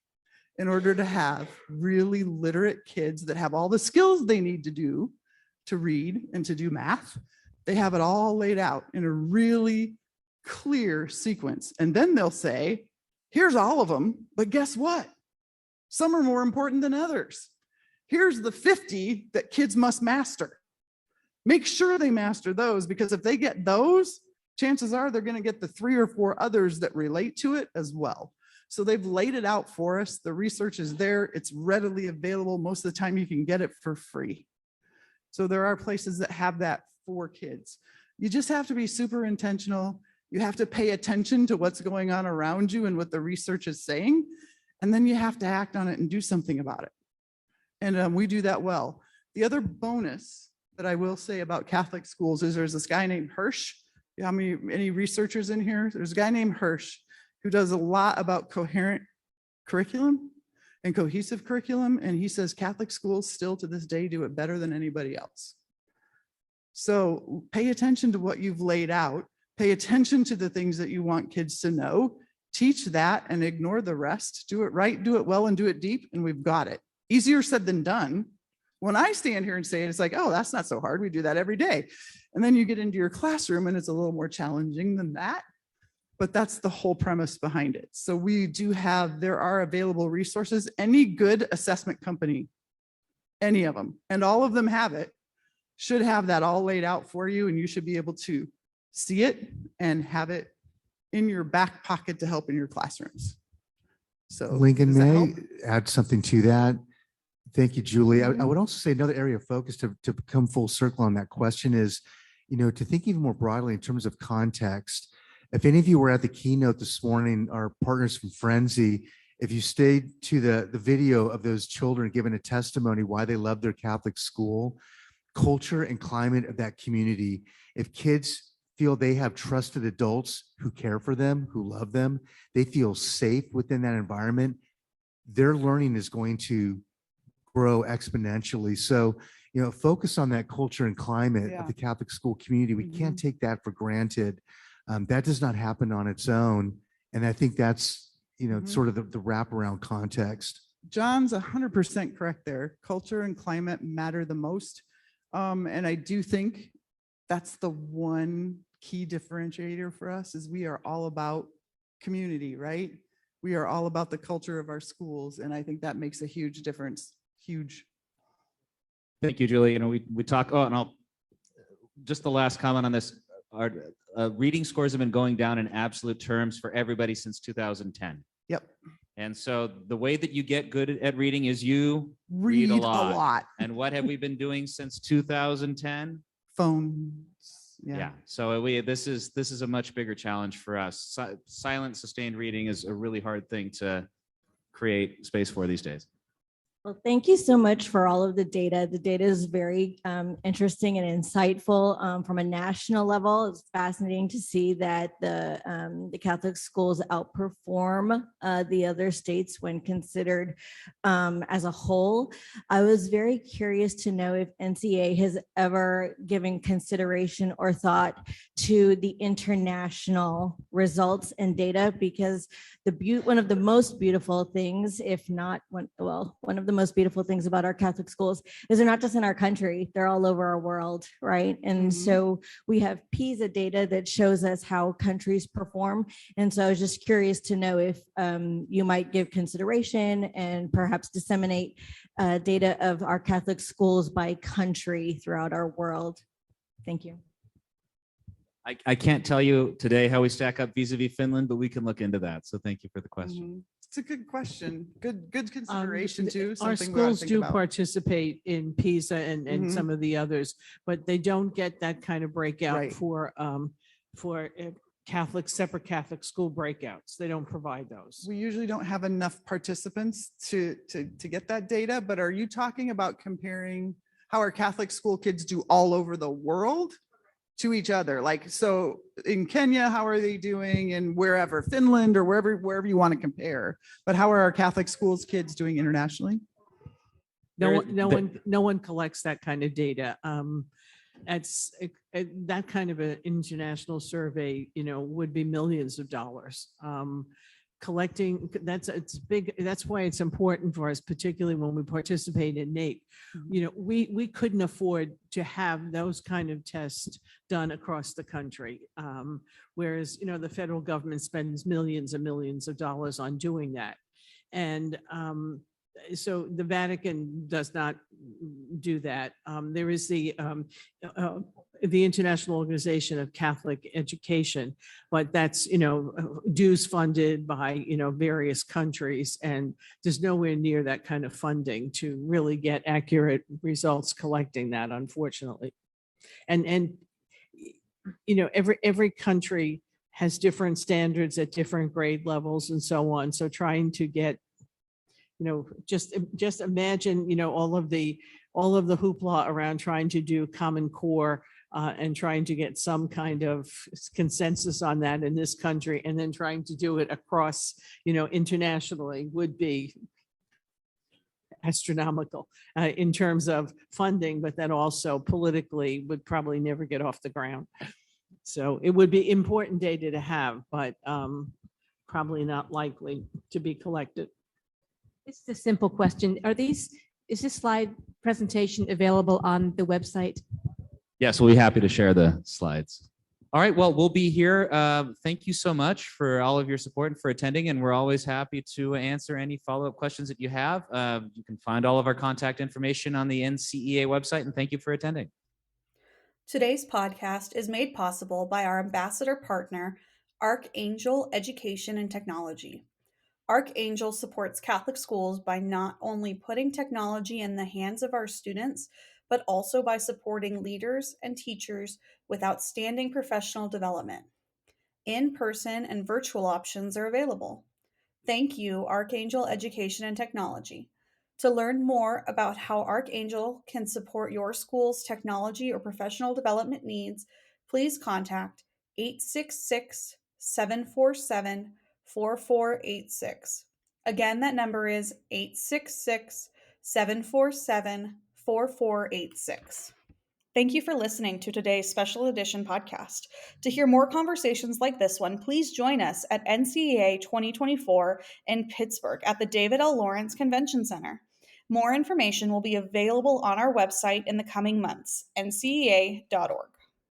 in order to have really literate kids that have all the skills they need to do to read and to do math. They have it all laid out in a really clear sequence. And then they'll say, here's all of them, but guess what? Some are more important than others. Here's the 50 that kids must master. Make sure they master those, because if they get those, chances are they're going to get the 3 or 4 others that relate to it as well. So they've laid it out for us. The research is there. It's readily available. Most of the time you can get it for free. So there are places that have that for kids. You just have to be super intentional. You have to pay attention to what's going on around you and what the research is saying. And then you have to act on it and do something about it. And we do that well. The other bonus that I will say about Catholic schools is there's this guy named Hirsch. How many, any researchers in here? There's a guy named Hirsch who does a lot about coherent curriculum and cohesive curriculum. And he says Catholic schools still to this day do it better than anybody else. So pay attention to what you've laid out. Pay attention to the things that you want kids to know. Teach that and ignore the rest. Do it right, do it well, and do it deep, and we've got it. Easier said than done. When I stand here and say it, it's like, oh, that's not so hard. We do that every day. And then you get into your classroom and it's a little more challenging than that. But that's the whole premise behind it. So we do have, there are available resources. Any good assessment company, any of them, and all of them have it, should have that all laid out for you, and you should be able to see it and have it in your back pocket to help in your classrooms. So Lincoln, may I add something to that? Thank you, Julie. I would also say another area of focus to come full circle on that question is to think even more broadly in terms of context. If any of you were at the keynote this morning, our partners from Frenzy, if you stayed to the video of those children giving a testimony why they love their Catholic school, culture and climate of that community, if kids feel they have trusted adults who care for them, who love them, they feel safe within that environment, their learning is going to grow exponentially. So, focus on that culture and climate of the Catholic school community. We can't take that for granted. That does not happen on its own. And I think that's, sort of the wraparound context. John's 100% correct there. Culture and climate matter the most. And I do think that's the one key differentiator for us is we are all about community, right? We are all about the culture of our schools. And I think that makes a huge difference. Huge. Thank you, Julie. We talk, and I'll, just the last comment on this, our reading scores have been going down in absolute terms for everybody since 2010. Yep. And so the way that you get good at reading is you Read a lot. And what have we been doing since 2010? Phones. Yeah. So this is a much bigger challenge for us. Silent, sustained reading is a really hard thing to create space for these days. Well, thank you so much for all of the data. The data is very interesting and insightful from a national level. It's fascinating to see that the Catholic schools outperform the other states when considered as a whole. I was very curious to know if NCEA has ever given consideration or thought to the international results and data, because one of the most beautiful things, if not one of the most beautiful things about our Catholic schools is they're not just in our country, they're all over our world, right? And so we have PISA data that shows us how countries perform. And so I was just curious to know if you might give consideration and perhaps disseminate data of our Catholic schools by country throughout our world. Thank you. I can't tell you today how we stack up vis-a-vis Finland, but we can look into that. So thank you for the question. It's a good question. Good consideration too. Our Something we ought to schools think do about. participate in PISA and some of the others, but they don't get that kind of breakout Right. for separate Catholic school breakouts. They don't provide those. We usually don't have enough participants to get that data, but are you talking about comparing how our Catholic school kids do all over the world to each other? Like, so in Kenya, how are they doing? And wherever, Finland or wherever you want to compare, but how are our Catholic schools kids doing internationally? No one collects that kind of data. That kind of an international survey, would be millions of dollars. Collecting, it's big. That's why it's important for us, particularly when we participate in NAEP. We couldn't afford to have those kind of tests done across the country. Whereas, the federal government spends millions and millions of dollars on doing that. And so the Vatican does not do that. There is the International Organization of Catholic Education, but that's, dues funded by, various countries, and there's nowhere near that kind of funding to really get accurate results collecting that, unfortunately. And every country has different standards at different grade levels and so on. So trying to get, just imagine, all of the hoopla around trying to do Common Core and trying to get some kind of consensus on that in this country, and then trying to do it across, internationally would be astronomical in terms of funding, but then also politically would probably never get off the ground. So it would be important data to have, but probably not likely to be collected. It's a simple question. Is this slide presentation available on the website? Yes, we'll be happy to share the slides. All right, well, we'll be here. Thank you so much for all of your support and for attending, and we're always happy to answer any follow-up questions that you have. You can find all of our contact information on the NCEA website, and thank you for attending. Today's podcast is made possible by our ambassador partner, Archangel Education and Technology. Archangel supports Catholic schools by not only putting technology in the hands of our students, but also by supporting leaders and teachers with outstanding professional development. In-person and virtual options are available. Thank you, Archangel Education and Technology. To learn more about how Archangel can support your school's technology or professional development needs, please contact 866-747-4486. Again, that number is 866-747-4486. Thank you for listening to today's special edition podcast. To hear more conversations like this one, please join us at NCEA 2024 in Pittsburgh at the David L. Lawrence Convention Center. More information will be available on our website in the coming months, ncea.org.